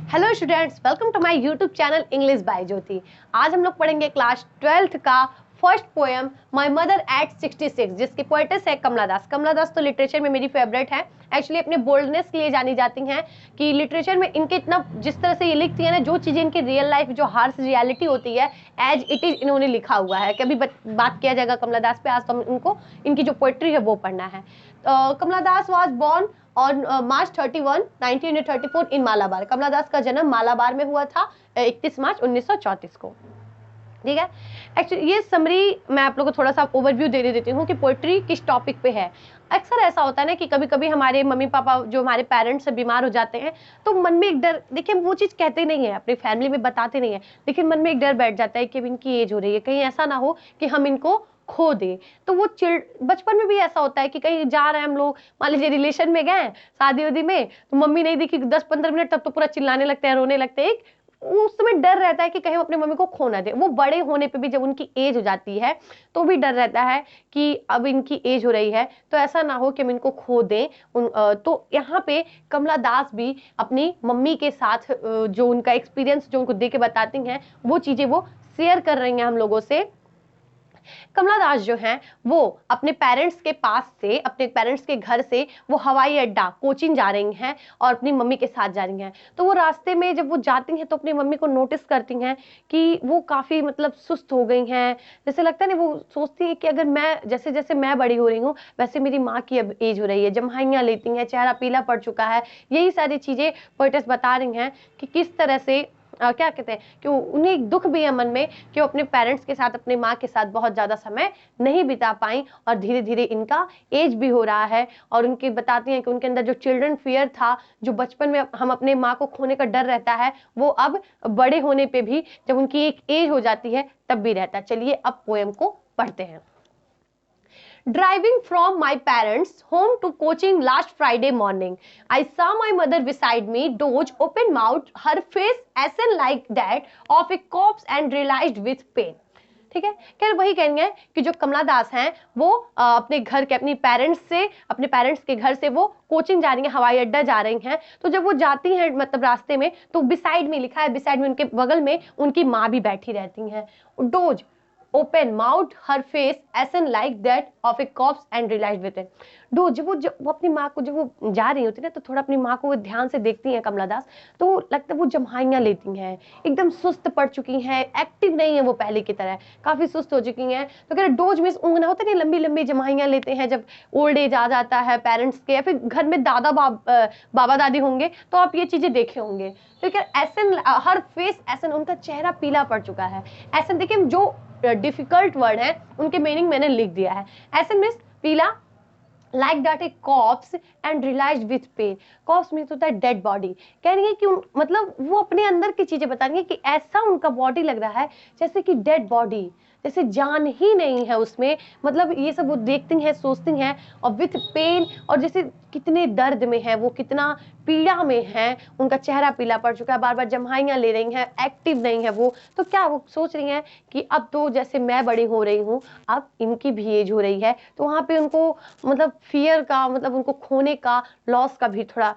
Hello students, welcome to my YouTube channel English by Jyoti. आज हम लोग पढ़ेंगे क्लास 12th का first poem my mother at 66, जिसकी पोएटेस है कमला दास। कमला दास तो लिटरेचर में मेरी फेवरेट है। एक्चुअली अपने बोल्डनेस के लिए जानी जाती हैं कि लिटरेचर में इनके इतना जिस तरह से ये लिखती है ना, जो चीज़ें इनकी रियल लाइफ जो हार्श रियलिटी होती है एज इट इज इन्होंने लिखा हुआ है। कभी बात किया जाएगा कमला दास पे, आज तो हम इनको इनकी जो पोएट्री है वो पढ़ना है। कमला दास वॉज बॉर्न ऑन मार्च 31, 1934 इन मालाबार। कमला दास का जन्म मालाबार में हुआ था 31 मार्च 1934 को। ठीक है, एक्चुअली ये समरी मैं आप लोगों को थोड़ा सा ओवरव्यू दे देती हूँ कि पोएट्री किस टॉपिक पे है। अक्सर ऐसा होता है ना कि कभी कभी हमारे मम्मी पापा जो हमारे पेरेंट्स बीमार हो जाते हैं तो मन में एक डर, देखिए वो चीज़ कहते नहीं है, अपनी फैमिली में बताते नहीं है, लेकिन मन में एक डर बैठ जाता है कि अब इनकी एज हो रही है, कहीं ऐसा ना हो कि हम इनको खो दे। तो वो बचपन में भी ऐसा होता है कि कहीं जा रहे हैं हम लोग, मान लीजिए रिलेशन में गए शादी वादी में, तो मम्मी नहीं दिखी 10-15 मिनट, तब तो पूरा चिल्लाने लगते हैं, रोने लगते हैं। उस समय डर रहता है कि कहीं अपने मम्मी को खो ना दे। वो बड़े होने पे भी जब उनकी एज हो जाती है तो भी डर रहता है कि अब इनकी एज हो रही है तो ऐसा ना हो कि हम इनको खो दें। तो यहाँ पे कमला दास भी अपनी मम्मी के साथ जो उनका एक्सपीरियंस जो उनको दे के बताती हैं वो चीजें वो शेयर कर रही हैं हम लोगों से। कमला दास जो हैं वो अपने पेरेंट्स के पास से, अपने पेरेंट्स के घर से वो हवाई अड्डा कोचिंग जा रही हैं और अपनी मम्मी के साथ जा रही हैं। तो वो रास्ते में जब वो जाती हैं तो अपनी मम्मी को नोटिस करती हैं कि वो काफ़ी मतलब सुस्त हो गई हैं। जैसे लगता है ना, वो सोचती है कि अगर मैं जैसे जैसे मैं बड़ी हो रही हूँ वैसे मेरी माँ की अब एज हो रही है, जम्हाइयाँ लेती हैं, चेहरा पीला पड़ चुका है। यही सारी चीज़ें पोएटेस बता रही हैं कि किस तरह से क्या कहते हैं कि उन्हें एक दुख भी है मन में कि वो अपने पेरेंट्स के साथ, अपने माँ के साथ बहुत ज़्यादा समय नहीं बिता पाई और धीरे धीरे इनका एज भी हो रहा है। और उनकी बताती हैं कि उनके अंदर जो चिल्ड्रन फियर था, जो बचपन में हम अपने माँ को खोने का डर रहता है, वो अब बड़े होने पे भी जब उनकी एक एज हो जाती है तब भी रहता है। चलिए अब पोएम को पढ़ते हैं। Driving from my parents' home to coaching last Friday morning, I saw my mother beside me, doge open mouth, her face ashen like that of a corpse and realized with pain. ठीक है, क्या वही कहेंगे कि जो कमला दास हैं वो अपने घर के, अपनी पेरेंट्स से, अपने पेरेंट्स के घर से वो कोचिंग जा रही हैं, हवाई अड्डा जा रही हैं। तो जब वो जाती हैं मतलब रास्ते में, तो बिसाइड में लिखा है, बिसाइड में उनके बगल में उनकी माँ भी बैठी रहती हैं। Does open mouth, her face ashen like that of a corpse and realise with it. जब वो अपनी माँ को, जब वो जा रही होती है ना, तो थोड़ा अपनी माँ को वो ध्यान से देखती हैं कमला दास, तो लगता है वो जम्हाइयाँ लेती हैं, एकदम सुस्त पड़ चुकी हैं, एक्टिव नहीं है वो पहले की तरह, काफ़ी सुस्त हो चुकी हैं। तो कह रहे डोज मीन्स ऊँघना होता है ना, लंबी लंबी जम्हाइयाँ लेते हैं जब ओल्ड एज आ जाता है पेरेंट्स के, या फिर घर में बाबा दादी होंगे तो आप ये चीज़ें देखे होंगे। तो क्या एसन, हर फेस एसन, उनका चेहरा पीला पड़ चुका है। एसन देखिए, जो डिफिकल्ट वर्ड है उनके मीनिंग मैंने लिख दिया है। ऐसे मीन्स पीला, like that a corpse and realised with pain. Corpse means होता है डेड बॉडी। कह रही है कि मतलब वो अपने अंदर की चीजें बता रही है कि ऐसा उनका बॉडी लग रहा है जैसे कि डेड बॉडी, जैसे जान ही नहीं है उसमें। मतलब ये सब वो देखती हैं, सोचती हैं, और विथ पेन, और जैसे कितने दर्द में है वो, कितना पीड़ा में है, उनका चेहरा पीला पड़ चुका है, बार बार जम्हाइयाँ ले रही हैं, एक्टिव नहीं है वो। तो क्या वो सोच रही हैं कि अब तो जैसे मैं बड़ी हो रही हूँ, अब इनकी भी एज हो रही है, तो वहाँ पे उनको मतलब फियर का, मतलब उनको खोने का, लॉस का भी थोड़ा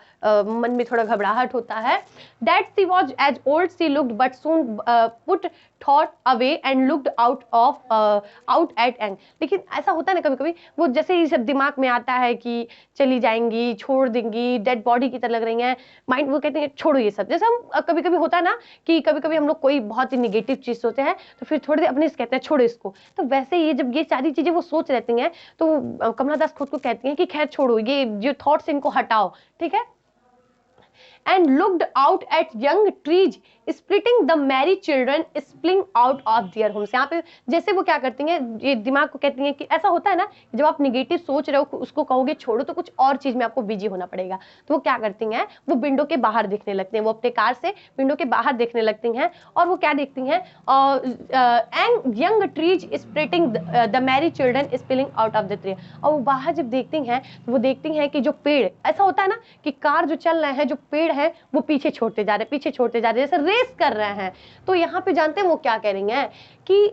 मन में थोड़ा घबराहट होता है। That she was as old she looked but soon put thought away and looked out at young. लेकिन ऐसा होता है ना, कभी कभी वो जैसे ही सब दिमाग में आता है कि चली जाएंगी, छोड़ देंगी, डेड बॉडी की तरह लग रही हैं, माइंड वो कहते हैं छोड़ो ये सब। जैसे हम कभी कभी होता है ना कि कभी कभी हम लोग कोई बहुत ही निगेटिव चीज सोचते हैं तो फिर थोड़ी देर अपने से कहते हैं छोड़ो इसको। तो वैसे ही जब ये सारी चीजें वो सोच रहती हैं तो कमला दास खुद को कहती हैं कि खैर छोड़ो, ये जो थॉट्स इनको हटाओ। ठीक है, and looked out at young trees splitting the merry children spilling out of their homes। यहाँ पे जैसे वो क्या करती हैं, ये दिमाग को कहती हैं कि ऐसा होता है ना, जब आप निगेटिव सोच रहे हो उसको कहोगे छोड़ो तो कुछ और चीज में आपको बिजी होना पड़ेगा। तो वो क्या करती हैं, वो विंडो के बाहर देखने लगती हैं, वो अपने कार से विंडो के बाहर देखने लगती हैं, और वो क्या देखती हैं, and young trees splitting the merry children spilling out of the tree. और वो बाहर जब देखती हैं तो वो देखती हैं कि जो पेड़, ऐसा होता है ना कि कार जो चल रहे हैं, जो पेड़ है वो पीछे छोड़ते जा रहे हैं, पीछे छोड़ते जा रहे हैं, जैसे रेस कर रहे हैं। तो यहाँ पे जानते हैं वो क्या कह रही हैं कि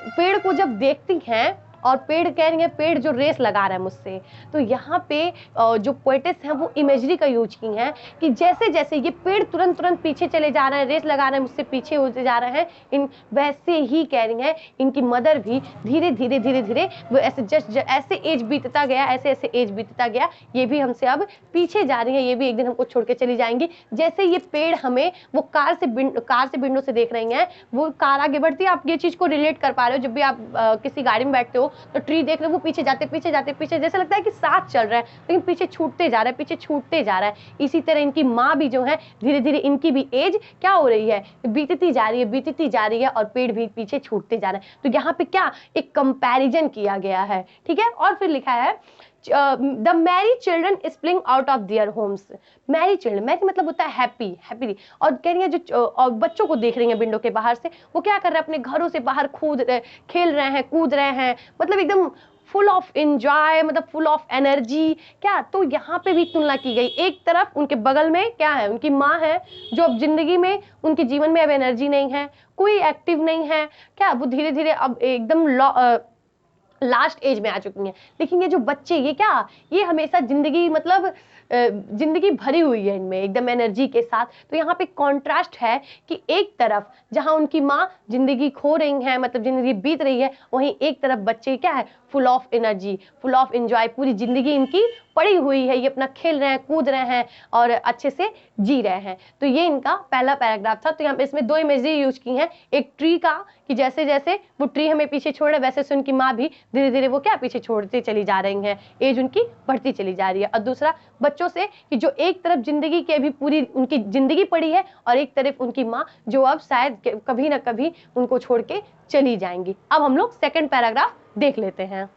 पेड़ को जब देखती हैं और पेड़ कह रही है पेड़ जो रेस लगा रहा है मुझसे। तो यहाँ पे जो पोएटेस हैं वो इमेजरी का यूज की हैं कि जैसे जैसे ये पेड़ तुरंत तुरंत पीछे चले जा रहे हैं, रेस लगा रहे हैं, मुझसे पीछे होते जा रहे हैं, इन वैसे ही कह रही हैं इनकी मदर भी धीरे धीरे धीरे धीरे वो ऐसे जस्ट ऐसे एज बीतता गया, ऐसे ऐसे एज बीतता गया, ये भी हमसे अब पीछे जा रही हैं, ये भी एक दिन हमको छोड़ के चली जाएंगी। जैसे ये पेड़ हमें वो कार से विंडो से देख रही हैं, वो कार आगे बढ़ती है, आप ये चीज को रिलेट कर पा रहे हो। जब भी आप किसी गाड़ी में बैठते हो तो ट्री देख रहे हो, वो पीछे जाते पीछे जैसे लगता है कि साथ चल रहा है, लेकिन पीछे छूटते जा रहा है, पीछे छूटते जा रहा है। इसी तरह इनकी माँ भी जो है धीरे धीरे इनकी भी एज क्या हो रही है, बीतती जा रही है और पेड़ भी पीछे छूटते जा रहे हैं। तो यहाँ पे क्या एक कंपैरिजन किया गया है, ठीक है। और फिर लिखा है the merry children spring out of their homes. Merry children, merry मतलब होता है हैप्पी, और कह रही है जो और बच्चों को देख रही है विंडो के बाहर से, वो क्या कर रहे हैं अपने घरों से बाहर खेल रहे हैं, कूद रहे हैं, मतलब एकदम फुल ऑफ एंजॉय, मतलब फुल ऑफ एनर्जी क्या। तो यहाँ पे भी तुलना की गई, एक तरफ उनके बगल में क्या है, उनकी माँ है जो अब जिंदगी में उनके जीवन में अब एनर्जी नहीं है, कोई एक्टिव नहीं है क्या, वो धीरे धीरे अब एकदम लास्ट एज में आ चुकी हैं। लेकिन ये जो बच्चे ये हमेशा जिंदगी मतलब जिंदगी भरी हुई है इनमें एकदम एनर्जी के साथ। तो यहाँ पे कॉन्ट्रास्ट है कि एक तरफ जहाँ उनकी माँ जिंदगी खो रही है, मतलब जिंदगी बीत रही है, वहीं एक तरफ बच्चे क्या है full of energy, full of enjoy, पूरी जिंदगी इनकी पड़ी हुई है, ये अपना खेल रहे हैं, कूद रहे हैं और अच्छे से जी रहे हैं। तो ये इनका पहला पैराग्राफ था। तो यहाँ पे इसमें दो इमेजरी यूज की हैं, एक ट्री का कि जैसे जैसे वो ट्री हमें पीछे छोड़ रहा है वैसे से उनकी माँ भी धीरे धीरे वो क्या पीछे छोड़ती चली जा रही हैं, एज उनकी बढ़ती चली जा रही है। और दूसरा बच्चों से कि जो एक तरफ जिंदगी के भी पूरी उनकी जिंदगी पड़ी है और एक तरफ उनकी माँ जो अब शायद कभी ना कभी उनको छोड़ के चली जाएंगी। अब हम लोग सेकंड पैराग्राफ देख लेते हैं।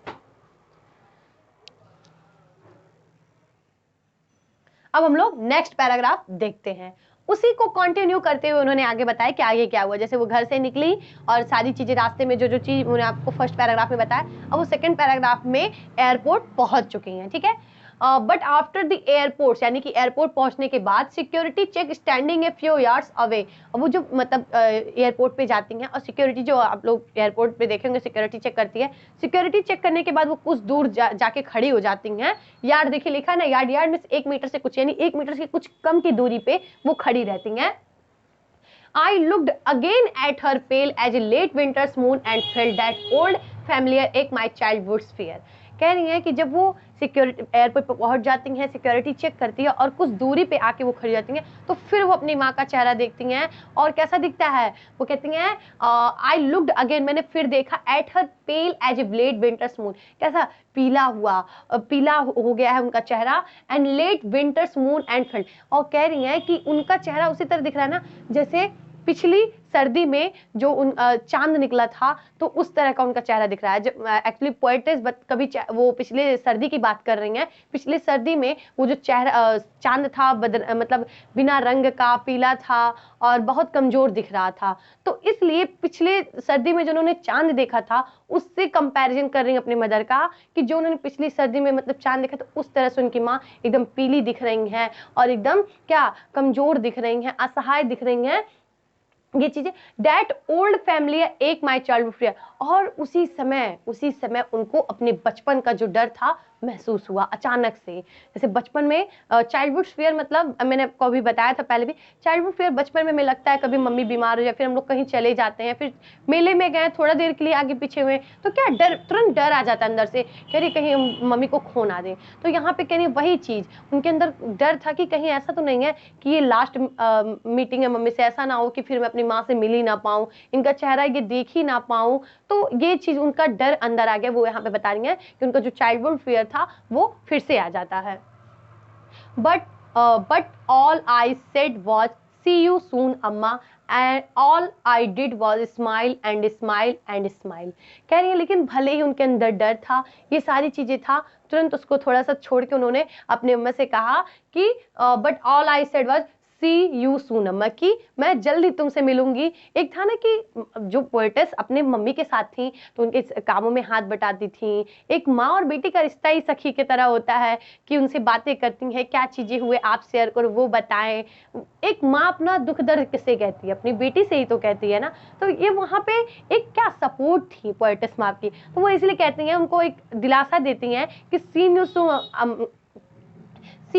अब हम लोग नेक्स्ट पैराग्राफ देखते हैं। उसी को कंटिन्यू करते हुए उन्होंने आगे बताया कि आगे क्या हुआ। जैसे वो घर से निकली और सारी चीजें रास्ते में जो जो चीज उन्होंने आपको फर्स्ट पैराग्राफ में बताया, अब वो सेकंड पैराग्राफ में एयरपोर्ट पहुंच चुकी हैं, ठीक है। बट आफ्टर द एयरपोर्ट, यानी कि एयरपोर्ट पहुंचने के बाद security check standing a few yards away. अब वो जो मतलब एयरपोर्ट पे जाती हैं और सिक्योरिटी जो आप लोग एयरपोर्ट पे देखेंगे सिक्योरिटी चेक करती है, सिक्योरिटी चेक करने के बाद वो कुछ दूर जाके खड़ी हो जाती हैं। यार्ड देखिए लिखा है ना, यार्ड मीन्स 1 मीटर से कुछ, यानी 1 मीटर से कुछ कम की दूरी पे वो खड़ी रहती हैं। I looked again at her pale as a late winter's moon and felt that old familiar ache my childhood's fear। कह रही हैं कि जब वो सिक्योरिटी एयरपोर्ट पर पहुंच जाती हैं, सिक्योरिटी चेक करती है और कुछ दूरी पे आके वो खड़ी जाती हैं, तो फिर वो अपनी माँ का चेहरा देखती हैं और कैसा दिखता है, वो कहती हैं आई लुक्ड अगेन, मैंने फिर देखा, at her pale as a late winter's moon, कैसा पीला हो गया है उनका चेहरा, and late winter's moon and felt, और कह रही हैं कि उनका चेहरा उसी तरह दिख रहा है ना जैसे पिछली सर्दी में जो चांद निकला था, तो उस तरह का उनका चेहरा दिख रहा है। जब एक्चुअली पोएटेस कभी वो पिछले सर्दी की बात कर रही हैं, पिछले सर्दी में वो जो चेहरा चांद था मतलब बिना रंग का पीला था और बहुत कमजोर दिख रहा था। तो इसलिए पिछले सर्दी में जो उन्होंने चांद देखा था उससे कंपैरिजन कर रही हैं अपने मदर का, कि जो उन्होंने पिछली सर्दी में मतलब चांद देखा तो उस तरह से उनकी माँ एकदम पीली दिख रही हैं और एकदम क्या कमजोर दिख रही हैं, असहाय दिख रही हैं, ये चीजें। दैट ओल्ड फैमिली एक माई चाइल्डहुड फियर, और उसी समय उनको अपने बचपन का जो डर था महसूस हुआ अचानक से। जैसे बचपन में चाइल्डहुड फियर मतलब मैंने आपको अभी बताया था पहले भी, चाइल्डहुड फियर बचपन में हमें लगता है कभी मम्मी बीमार हो जाए, फिर हम लोग कहीं चले जाते हैं, फिर मेले में गए थोड़ा देर के लिए आगे पीछे हुए तो क्या डर, तुरंत डर आ जाता है अंदर से, कह रही कहीं मम्मी को खो ना दे। तो यहाँ पे कह रही वही चीज उनके अंदर डर था कि कहीं ऐसा तो नहीं है कि ये लास्ट मीटिंग है मम्मी से, ऐसा ना हो कि फिर मैं अपनी माँ से मिल ही ना पाऊँ, इनका चेहरा ये देख ही ना पाऊँ। तो ये चीज उनका डर अंदर आ गया, वो यहाँ पे बता रही है कि उनका जो चाइल्डहुड फियर था वो फिर से आ जाता है। But all I said was see you soon Amma, and all I did was smile and smile and smile. कह रही है लेकिन भले ही उनके अंदर डर था, ये सारी चीजें था, तुरंत उसको थोड़ा सा छोड़ के उन्होंने अपने अम्मा से कहा कि but all I said was see you soon अम्मा, कि मैं जल्दी तुमसे मिलूंगी। एक था ना कि जो पोएटेस अपने मम्मी के साथ थी तो उनके कामों में हाथ बटाती थी। एक माँ और बेटी का रिश्ता ही सखी की तरह होता है कि उनसे बातें करती हैं, क्या चीजें हुए आप शेयर करो, वो बताएं। एक माँ अपना दुख दर्द किससे कहती है, अपनी बेटी से ही तो कहती है ना। तो ये वहां पे एक क्या सपोर्ट थी पोएटेस माँ की, तो वो इसलिए कहती हैं, उनको एक दिलासा देती हैं कि सी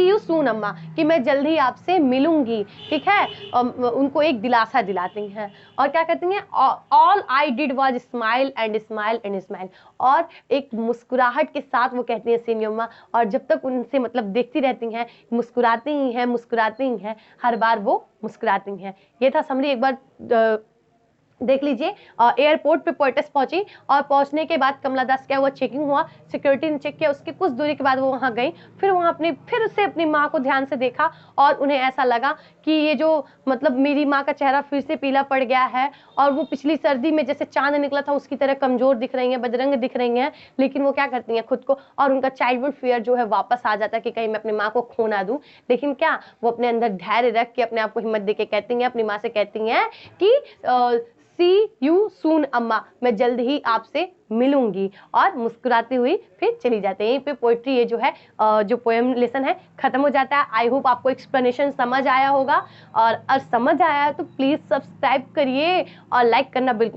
यू सून अम्मा, कि मैं जल्द ही आपसे मिलूंगी, ठीक है। उनको एक दिलासा दिलाती हैं और क्या कहती हैं, all I did was smile and smile and smile, और एक मुस्कुराहट के साथ वो कहती हैं सीनियो अम्मा, और जब तक उनसे मतलब देखती रहती हैं, मुस्कुराती ही हैं, मुस्कुराती ही हैं, हर बार वो मुस्कुराती हैं। ये था समरी। एक बार देख लीजिए, एयरपोर्ट पे पोएटेस पहुंची और पहुंचने के बाद कमला दास क्या हुआ, चेकिंग हुआ, सिक्योरिटी ने चेक किया, उसकी कुछ दूरी के बाद वो वहां गई, फिर वहां फिर से अपनी माँ को ध्यान से देखा और उन्हें ऐसा लगा कि ये जो मतलब मेरी माँ का चेहरा फिर से पीला पड़ गया है, और वो पिछली सर्दी में जैसे चांद निकला था उसकी तरह कमजोर दिख रही हैं, बदरंग दिख रही हैं, लेकिन वो क्या करती हैं खुद को, और उनका चाइल्डहुड फियर जो है वापस आ जाता है कि कहीं मैं अपनी माँ को खो ना दूं। लेकिन क्या वो अपने अंदर धैर्य रख के अपने आप को हिम्मत देके कहती हैं, अपनी माँ से कहती हैं कि सी यू सून अम्मा, मैं जल्द ही आपसे मिलूंगी, और मुस्कुराती हुई फिर चली जाते हैं। यहीं पे पोइट्री ये जो है जो पोएम लेसन है खत्म हो जाता है। आई होप आपको एक्सप्लेनेशन समझ आया होगा, और समझ आया है तो प्लीज सब्सक्राइब करिए और लाइक करना बिल्कुल